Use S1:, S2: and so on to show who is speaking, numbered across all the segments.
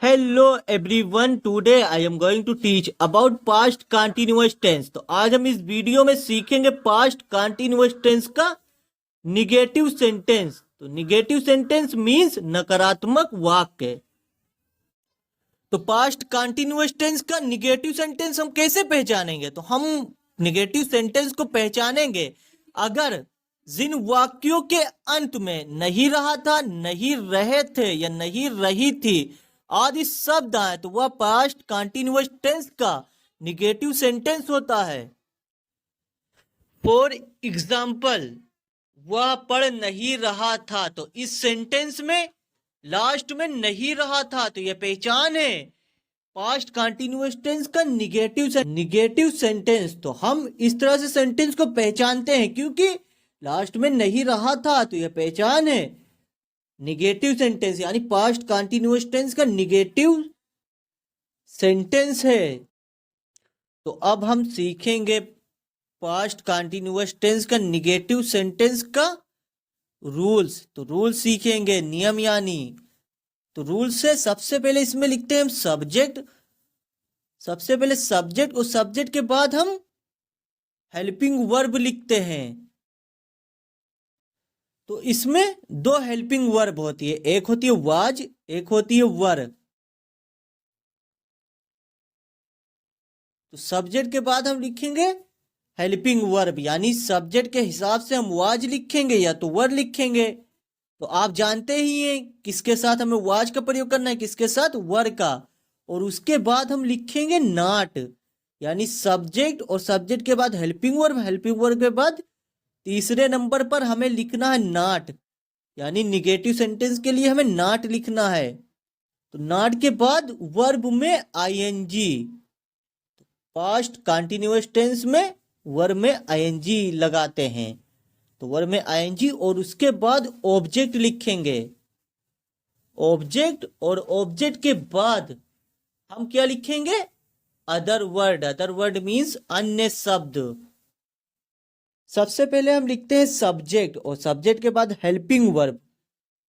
S1: Hello everyone, today I am going to teach about past continuous tense. तो आज हम इस वीडियो में सीखेंगे पास्ट कंटिन्यूअस टेंस का निगेटिव सेंटेंस। तो निगेटिव सेंटेंस मींस नकारात्मक वाक्य। तो पास्ट कंटिन्यूअस टेंस का निगेटिव सेंटेंस हम कैसे पहचानेंगे? तो हम निगेटिव सेंटेंस को पहचानेंगे अगर जिन वाक्यों के अंत में नहीं रहा था, नहीं रहे थे या नहीं रही थी आदि शब्द आए तो वह पास्ट कंटिन्यूअस टेंस का निगेटिव सेंटेंस होता है। फॉर एग्जाम्पल, वह पढ़ नहीं रहा था, तो इस सेंटेंस में लास्ट में नहीं रहा था, तो यह पहचान है पास्ट कंटिन्यूअस टेंस का निगेटिव सेंटेंस। तो हम इस तरह से सेंटेंस को पहचानते हैं क्योंकि लास्ट में नहीं रहा था, तो यह पहचान है निगेटिव सेंटेंस, यानी पास्ट कंटिन्यूअस टेंस का निगेटिव सेंटेंस है। तो अब हम सीखेंगे पास्ट कंटिन्यूअस टेंस का निगेटिव सेंटेंस का रूल्स। तो रूल्स सीखेंगे, नियम यानी। तो रूल्स से सबसे पहले इसमें लिखते हैं हम सब्जेक्ट। सबसे पहले सब्जेक्ट और सब्जेक्ट के बाद हम हेल्पिंग वर्ब लिखते हैं। तो इसमें दो हेल्पिंग वर्ब होती है, एक होती है वाज, एक होती है वर। तो सब्जेक्ट के बाद हम लिखेंगे हेल्पिंग वर्ब, यानी सब्जेक्ट के हिसाब से हम वाज लिखेंगे या तो वर लिखेंगे। तो आप जानते ही हैं किसके साथ हमें वाज का प्रयोग करना है, किसके साथ, वर का। और उसके बाद हम लिखेंगे नॉट, यानी सब्जेक्ट और सब्जेक्ट के बाद हेल्पिंग वर्ब, हेल्पिंग वर्ब के बाद तीसरे नंबर पर हमें लिखना है नॉट, यानी निगेटिव सेंटेंस के लिए हमें नॉट लिखना है। तो नॉट के बाद वर्ब में आईएनजी, पास्ट कंटिन्यूअस टेंस में वर्ब में आईएनजी लगाते हैं। तो वर्ब में आईएनजी और उसके बाद ऑब्जेक्ट लिखेंगे, ऑब्जेक्ट, और ऑब्जेक्ट के बाद हम क्या लिखेंगे, other word. Other word means अन्य शब्द। सबसे पहले हम लिखते हैं सब्जेक्ट और सब्जेक्ट के बाद हेल्पिंग वर्ब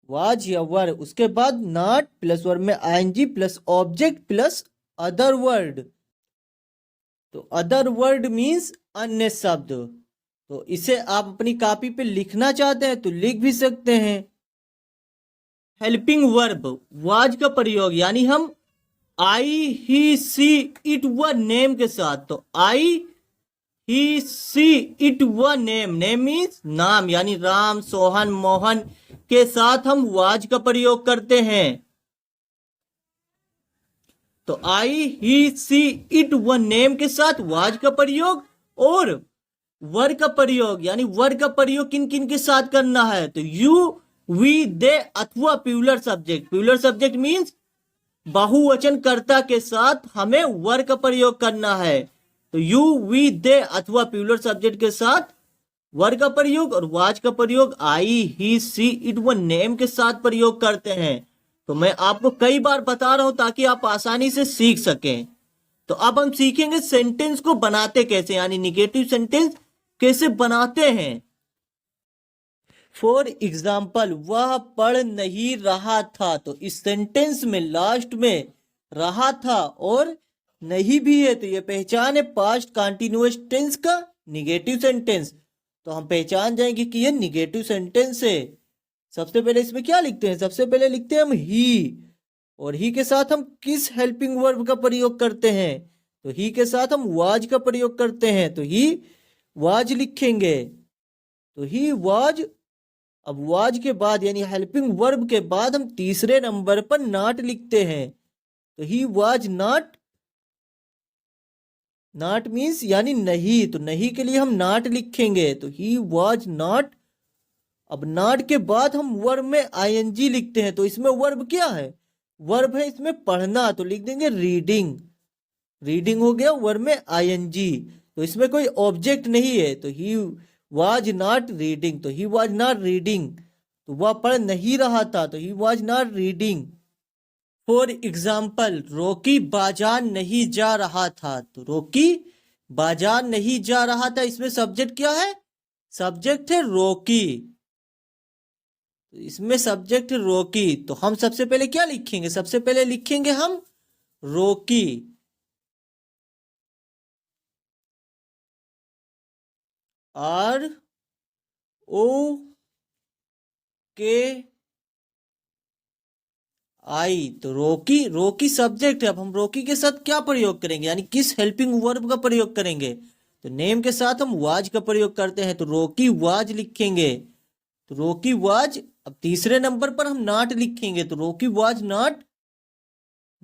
S1: वाज या वर, उसके बाद नॉट प्लस वर्ब में ING plus object plus other word. तो अदर वर्ड मीन्स अन्य शब्द। तो इसे आप अपनी कॉपी पे लिखना चाहते हैं तो लिख भी सकते हैं। हेल्पिंग वर्ब वाज का प्रयोग, यानी हम आई ही सी इट व नेम के साथ। तो आई ही सी इट व नेम, नेम मीन्स नाम, यानी राम, सोहन, मोहन के साथ हम वाज का प्रयोग करते हैं। तो आई ही सी इट व नेम के साथ वाज का प्रयोग और वर का प्रयोग, यानी वर का प्रयोग किन किन के साथ करना है, तो यू, वी, दे अथवा plural subject. Plural subject means बहुवचन कर्ता के साथ हमें वर का प्रयोग करना है। तो यू, वी, दे अथवा प्लूरल सब्जेक्ट के साथ वर का प्रयोग और वाज का प्रयोग आई ही सी इट व नेम के साथ प्रयोग करते हैं। तो मैं आपको कई बार बता रहा हूं ताकि आप आसानी से सीख सकें। तो अब हम सीखेंगे सेंटेंस को बनाते कैसे, यानी निगेटिव सेंटेंस कैसे बनाते हैं। फॉर एग्जाम्पल, वह पढ़ नहीं रहा था, तो इस सेंटेंस में लास्ट में रहा था और नहीं भी है, तो यह पहचान है पास्ट कंटिन्यूअस टेंस का निगेटिव सेंटेंस। तो हम पहचान जाएंगे कि यह निगेटिव सेंटेंस है। सबसे पहले इसमें क्या लिखते हैं, सबसे पहले लिखते हैं हम ही, और ही के साथ हम किस हेल्पिंग वर्ब का प्रयोग करते हैं, तो ही के साथ हम वाज का प्रयोग करते हैं। तो ही वाज लिखेंगे, तो ही वाज। अब वाज के बाद यानी हेल्पिंग वर्ब के बाद हम तीसरे नंबर पर नॉट लिखते हैं, तो he was not. Not means यानी नहीं, तो नहीं के लिए हम नॉट लिखेंगे, तो ही वाज नॉट। अब नॉट के बाद हम वर्ब में आईएनजी लिखते हैं, तो इसमें वर्ब क्या है, वर्ब है इसमें पढ़ना, तो लिख देंगे रीडिंग। रीडिंग हो गया वर्ब में आईएनजी। तो इसमें कोई ऑब्जेक्ट नहीं है, तो ही वाज नॉट रीडिंग, तो ही वाज नॉट रीडिंग। तो वह पढ़ नहीं रहा था, तो he was not reading. For example, Rocky बाजार नहीं जा रहा था, तो रॉकी बाजार नहीं जा रहा था, इसमें सब्जेक्ट क्या है, सब्जेक्ट है रॉकी। तो इसमें सब्जेक्ट रोकी, तो हम सबसे पहले क्या लिखेंगे? सबसे पहले लिखेंगे हम रोकी। आर ओ के आई, तो रोकी, रोकी सब्जेक्ट है। अब हम रोकी के साथ क्या प्रयोग करेंगे, यानी किस हेल्पिंग वर्ब का प्रयोग करेंगे? तो नेम के साथ हम वाज का प्रयोग करते हैं, तो रोकी वाज लिखेंगे। तो रोकी वाज, अब तीसरे नंबर पर हम नॉट लिखेंगे, तो रोकी वाज नॉट,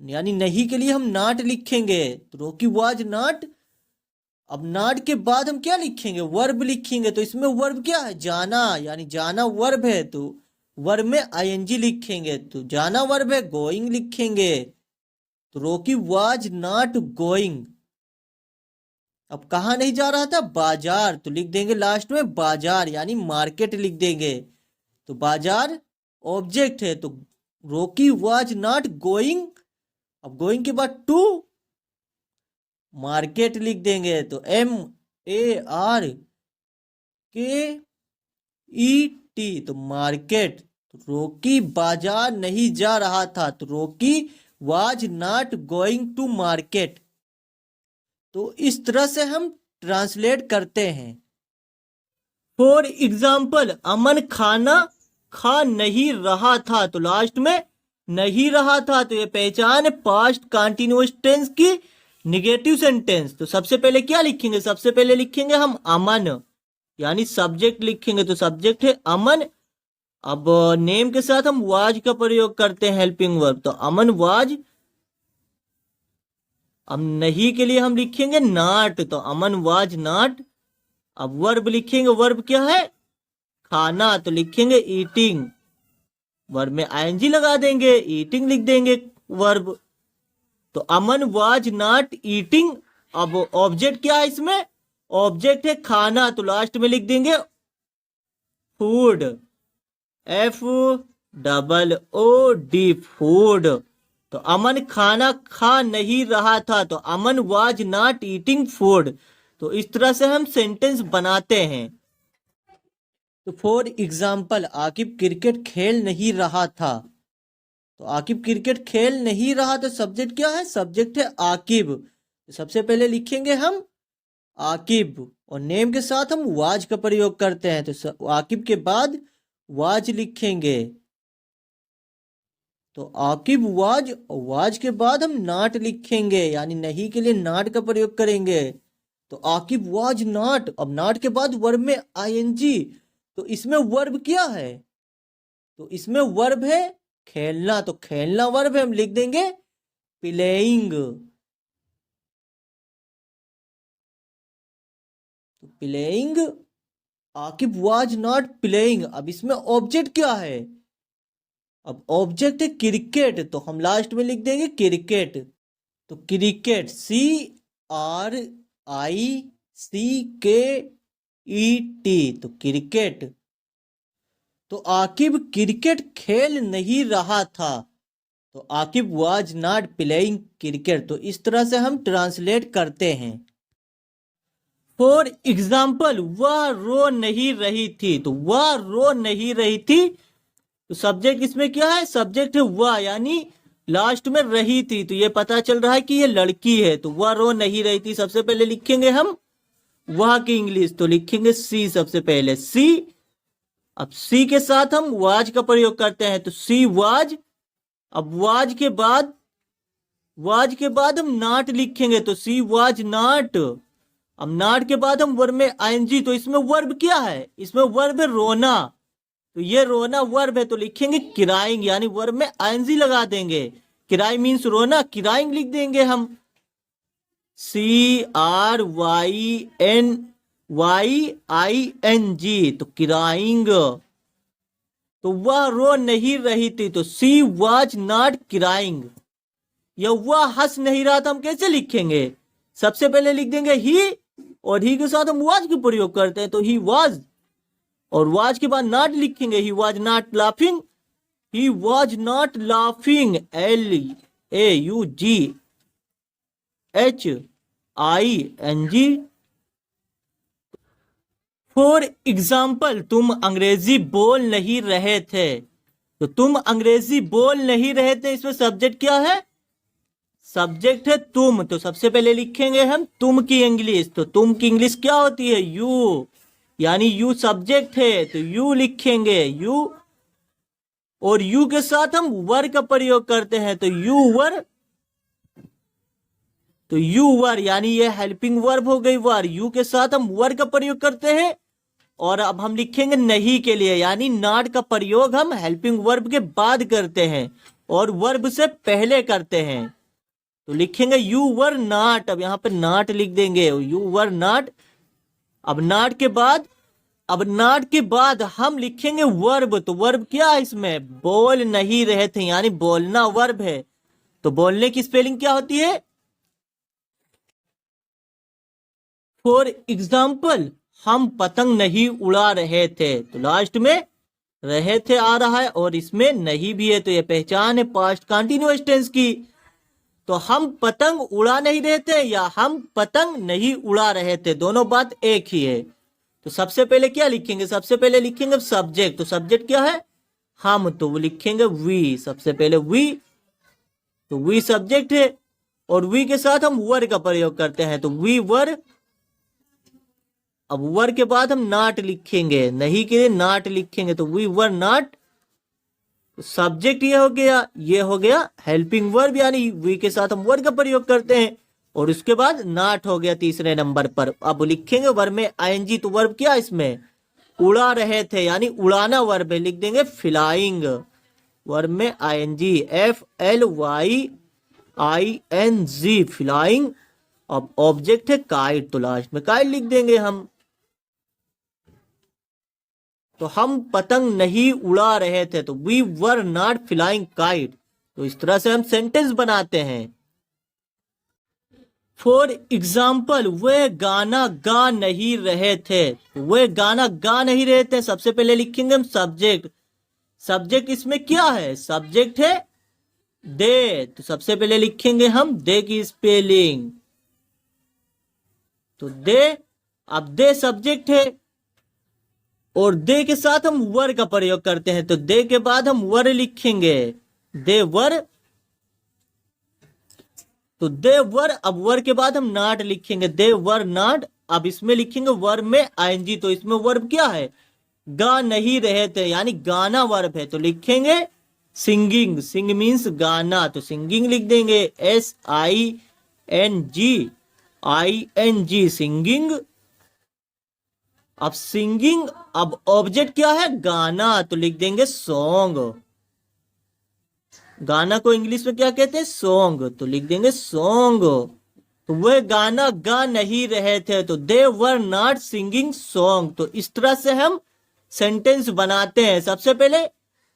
S1: यानी नहीं के लिए हम नॉट लिखेंगे, तो रोकी वाज नॉट। अब नॉट के बाद हम क्या लिखेंगे? वर्ब लिखेंगे। तो इसमें वर्ब क्या है? जाना, यानी जाना वर्ब है, तो वर्ब में आईएनजी लिखेंगे। तो जाना वर्ब है, गोइंग लिखेंगे। तो रोकी वाज नॉट गोइंग। अब कहाँ नहीं जा रहा था? बाजार, तो लिख देंगे लास्ट में बाजार, यानी मार्केट लिख देंगे। तो बाजार ऑब्जेक्ट है, तो रोकी वाज नॉट गोइंग, अब गोइंग के बाद टू मार्केट लिख देंगे। तो MARKET, तो मार्केट। तो रोकी बाजार नहीं जा रहा था, तो Rocky was not going to market. तो इस तरह से हम ट्रांसलेट करते हैं। फॉर एग्जाम्पल, अमन खाना खा नहीं रहा था, तो लास्ट में नहीं रहा था, तो ये पहचान है पास्ट कंटिन्यूअस टेंस की निगेटिव सेंटेंस। तो सबसे पहले क्या लिखेंगे? सबसे पहले लिखेंगे हम अमन, यानी सब्जेक्ट लिखेंगे, तो सब्जेक्ट है अमन। अब नेम के साथ हम वाज का प्रयोग करते हैं, हेल्पिंग वर्ब, तो अमन वाज। अब नहीं के लिए हम लिखेंगे नॉट, तो अमन वाज नॉट। अब वर्ब लिखेंगे, वर्ब क्या है? खाना, तो लिखेंगे ईटिंग, वर्ब में आईएनजी लगा देंगे, ईटिंग लिख देंगे वर्ब। तो अमन वाज नॉट ईटिंग। अब ऑब्जेक्ट क्या है इसमें? ऑब्जेक्ट है खाना, तो लास्ट में लिख देंगे फूड, FOOD, फूड। तो अमन खाना खा नहीं रहा था, तो अमन वाज नॉट ईटिंग फूड। तो इस तरह से हम सेंटेंस बनाते हैं। तो फॉर एग्जाम्पल, आकिब क्रिकेट खेल नहीं रहा था, तो आकिब क्रिकेट खेल नहीं रहा, तो सब्जेक्ट क्या है? सब्जेक्ट है आकिब। तो सबसे पहले लिखेंगे हम आकिब, और नेम के साथ हम वाज का प्रयोग करते हैं, तो आकिब के बाद वाज लिखेंगे। तो आकिब वाज, वाज के बाद हम नॉट लिखेंगे, यानी नहीं के लिए नॉट का प्रयोग करेंगे। तो आकिब वाज नॉट, अब नॉट के बाद वर्ब में आईएनजी, तो इसमें वर्ब क्या है? तो इसमें वर्ब है खेलना, तो खेलना वर्ब है, हम लिख देंगे प्लेइंग। तो playing, Aqib was not playing. अब इसमें ऑब्जेक्ट क्या है? अब ऑब्जेक्ट है क्रिकेट, तो हम लास्ट में लिख देंगे क्रिकेट। तो क्रिकेट, CRICKET, तो क्रिकेट। तो आकिब क्रिकेट खेल नहीं रहा था, तो Aqib was not playing cricket. तो इस तरह से हम ट्रांसलेट करते हैं। फॉर एग्जाम्पल, वह रो नहीं रही थी, तो वह रो नहीं रही थी, तो सब्जेक्ट इसमें क्या है? सब्जेक्ट है वह, यानी लास्ट में रही थी, तो ये पता चल रहा है कि ये लड़की है, तो वह रो नहीं रही थी। सबसे पहले लिखेंगे हम वह की इंग्लिश, तो लिखेंगे सी, सबसे पहले सी। अब सी के साथ हम वाज का प्रयोग करते हैं, तो सी वाज। अब वाज के बाद, वाज के बाद हम नॉट लिखेंगे, तो सी वाज नॉट। अब नॉट के बाद हम वर्ब में आईएनजी, तो इसमें वर्ब क्या है? इसमें वर्ब है रोना, तो ये रोना वर्ब है, तो लिखेंगे क्राइंग, यानी वर्ब में आईएनजी लगा देंगे। क्राई मीन्स रोना, क्राइंग लिख देंगे हम, CRYNYING, तो क्राइंग। तो वह रो नहीं रही थी, तो सी वाज नॉट क्राइंग। या वह हंस नहीं रहा था, हम कैसे लिखेंगे? सबसे पहले लिख देंगे ही, और ही के साथ हम वाज का प्रयोग करते हैं, तो ही वाज, और वाज के बाद नॉट लिखेंगे, he was not laughing, he was not laughing, LAUGHING। For example, तुम अंग्रेजी बोल नहीं रहे थे। तो तुम अंग्रेजी बोल नहीं रहे थे, इसमें सब्जेक्ट क्या है? सब्जेक्ट है तुम। तो सबसे पहले लिखेंगे हम तुम की इंग्लिश। तो तुम की इंग्लिश क्या होती है? यू, यानी यू सब्जेक्ट है तो यू लिखेंगे यू। और यू के साथ हम वर का प्रयोग करते हैं तो यू वर। तो यू वर यानी ये हेल्पिंग वर्ब हो गई वर। यू के साथ हम वर का प्रयोग करते हैं। और अब हम लिखेंगे नहीं के लिए, यानी नॉट का प्रयोग हम हेल्पिंग वर्ब के बाद करते हैं और वर्ब से पहले करते हैं। तो लिखेंगे यू वर नॉट। अब यहां पे नॉट लिख देंगे, यू वर नॉट। अब नॉट के बाद हम लिखेंगे वर्ब। तो वर्ब क्या है इसमें? बोल नहीं रहे थे, यानी बोलना वर्ब है। तो बोलने की स्पेलिंग क्या होती है? फॉर एग्जाम्पल, हम पतंग नहीं उड़ा रहे थे। तो लास्ट में रहे थे आ रहा है और इसमें नहीं भी है, तो ये पहचान है पास्ट कंटिन्यूअस टेंस की। तो हम पतंग उड़ा नहीं रहे थे या हम पतंग नहीं उड़ा रहे थे, दोनों बात एक ही है। तो सबसे पहले क्या लिखेंगे? सबसे पहले लिखेंगे सब्जेक्ट। तो सब्जेक्ट क्या है? हम। तो वो लिखेंगे वी। सबसे पहले वी, तो वी सब्जेक्ट है और वी के साथ हम वर का प्रयोग करते हैं तो वी वर। अब वर के बाद हम नॉट लिखेंगे, नहीं के लिए नॉट लिखेंगे तो वी वर नॉट। सब्जेक्ट ये हो गया हेल्पिंग वर्ब, यानी वी के साथ हम वर्ब का प्रयोग करते हैं। और उसके बाद नॉट हो गया तीसरे नंबर पर। अब लिखेंगे वर्ब में आईएनजी। तो वर्ब क्या इसमें? उड़ा रहे थे, यानी उड़ाना वर्ब है, लिख देंगे फ्लाइंग। वर्ब में आईएनजी, FLYING, फ्लाइंग। अब ऑब्जेक्ट है काइट, तो लास्ट में काइट लिख देंगे हम। तो हम पतंग नहीं उड़ा रहे थे तो we were not flying kite. तो इस तरह से हम सेंटेंस बनाते हैं। फॉर एग्जाम्पल, वे गाना गा नहीं रहे थे। वे गाना गा नहीं रहे थे, सबसे पहले लिखेंगे हम सब्जेक्ट। सब्जेक्ट इसमें क्या है? सब्जेक्ट है दे। तो सबसे पहले लिखेंगे हम दे की स्पेलिंग। तो दे, अब दे सब्जेक्ट है और दे के साथ हम वर का प्रयोग करते हैं तो दे के बाद हम वर लिखेंगे, दे वर। तो दे वर, अब वर के बाद हम नॉट लिखेंगे, दे वर नॉट। अब इसमें लिखेंगे वर्ब में आईएनजी। तो इसमें वर्ब क्या है? गा नहीं रहे थे, यानी गाना वर्ब है। तो लिखेंगे सिंगिंग। सिंग मीन्स गाना, तो सिंगिंग लिख देंगे, SINGING, सिंगिंग। अब सिंगिंग, अब ऑब्जेक्ट क्या है? गाना, तो लिख देंगे सॉन्ग। गाना को इंग्लिश में क्या कहते हैं? सॉन्ग, तो लिख देंगे सॉन्ग। तो वह गाना गा नहीं रहे थे तो दे वर नॉट सिंगिंग सॉन्ग। तो इस तरह से हम सेंटेंस बनाते हैं। सबसे पहले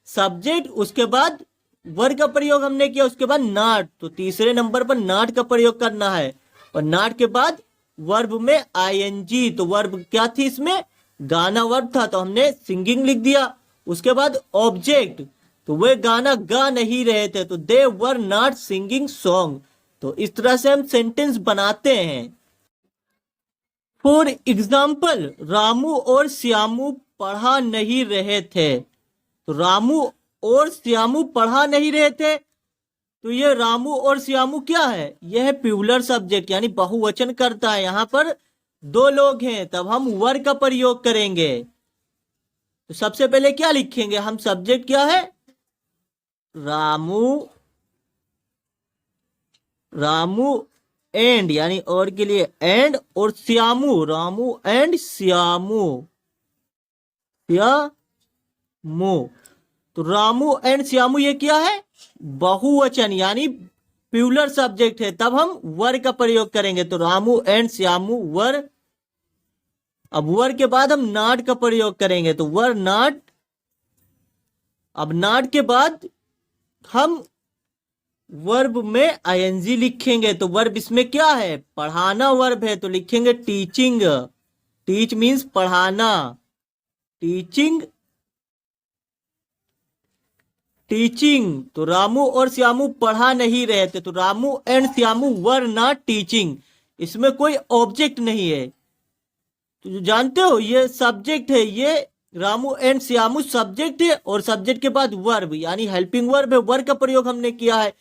S1: सब्जेक्ट, उसके बाद वर्ब का प्रयोग हमने किया, उसके बाद नॉट। तो तीसरे नंबर पर नॉट का प्रयोग करना है और नॉट के बाद वर्ब में आईएनजी। तो वर्ब क्या थी इसमें? गाना वर्ब था, तो हमने सिंगिंग लिख दिया। उसके बाद ऑब्जेक्ट, तो वे गाना गा नहीं रहे थे तो दे वर नॉट सिंगिंग सॉन्ग। तो इस तरह से हम सेंटेंस बनाते हैं। फॉर एग्जाम्पल, रामू और श्यामू पढ़ा नहीं रहे थे। तो रामू और श्यामू पढ़ा नहीं रहे थे, तो ये रामू और श्यामू क्या है? यह है प्लूरल सब्जेक्ट, यानी बहुवचन करता है। यहां पर दो लोग हैं, तब हम वर का प्रयोग करेंगे। तो सबसे पहले क्या लिखेंगे हम? सब्जेक्ट क्या है? रामू, रामू एंड, यानी और के लिए एंड, और श्यामू, रामू एंड श्यामू, श्यामू। तो रामू एंड श्यामू ये क्या है? बहुवचन, यानी प्लूरल सब्जेक्ट है, तब हम वर का प्रयोग करेंगे। तो रामू एंड श्यामू वर। अब वर के बाद हम नॉट का प्रयोग करेंगे तो वर नॉट। अब नॉट के बाद हम वर्ब में आईएनजी लिखेंगे। तो वर्ब इसमें क्या है? पढ़ाना वर्ब है, तो लिखेंगे टीचिंग। टीच मीन्स पढ़ाना, टीचिंग, टीचिंग। तो रामू और श्यामू पढ़ा नहीं रहे थे तो Ramu and Shyamu were not teaching. इसमें कोई ऑब्जेक्ट नहीं है, तो जानते हो ये सब्जेक्ट है, ये रामू एंड श्यामू सब्जेक्ट है, और सब्जेक्ट के बाद वर्ब यानी हेल्पिंग वर्ब है, वर्ब का प्रयोग हमने किया है।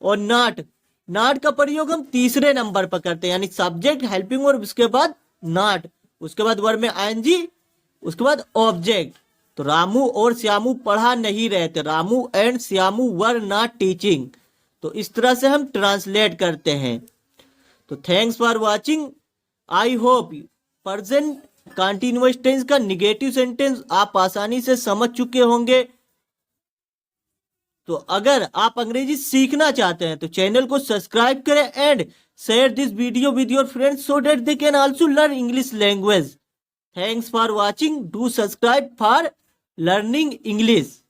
S1: और नॉट, नॉट का प्रयोग हम तीसरे नंबर पर करते हैं, यानी सब्जेक्ट हेल्पिंग वर्ब उसके बाद नॉट, उसके बाद वर्ब में आईएनजी, उसके बाद ऑब्जेक्ट। तो रामू और श्यामू पढ़ा नहीं रहे थे, Ramu and Shyamu were not teaching. तो इस तरह से हम ट्रांसलेट करते हैं। तो thanks for watching. I hope present continuous tense का निगेटिव सेंटेंस आप आसानी से समझ चुके होंगे। तो अगर आप अंग्रेजी सीखना चाहते हैं तो चैनल को सब्सक्राइब करें and share this video with your friends so that they can also learn English language. Thanks for watching, do subscribe for learning English.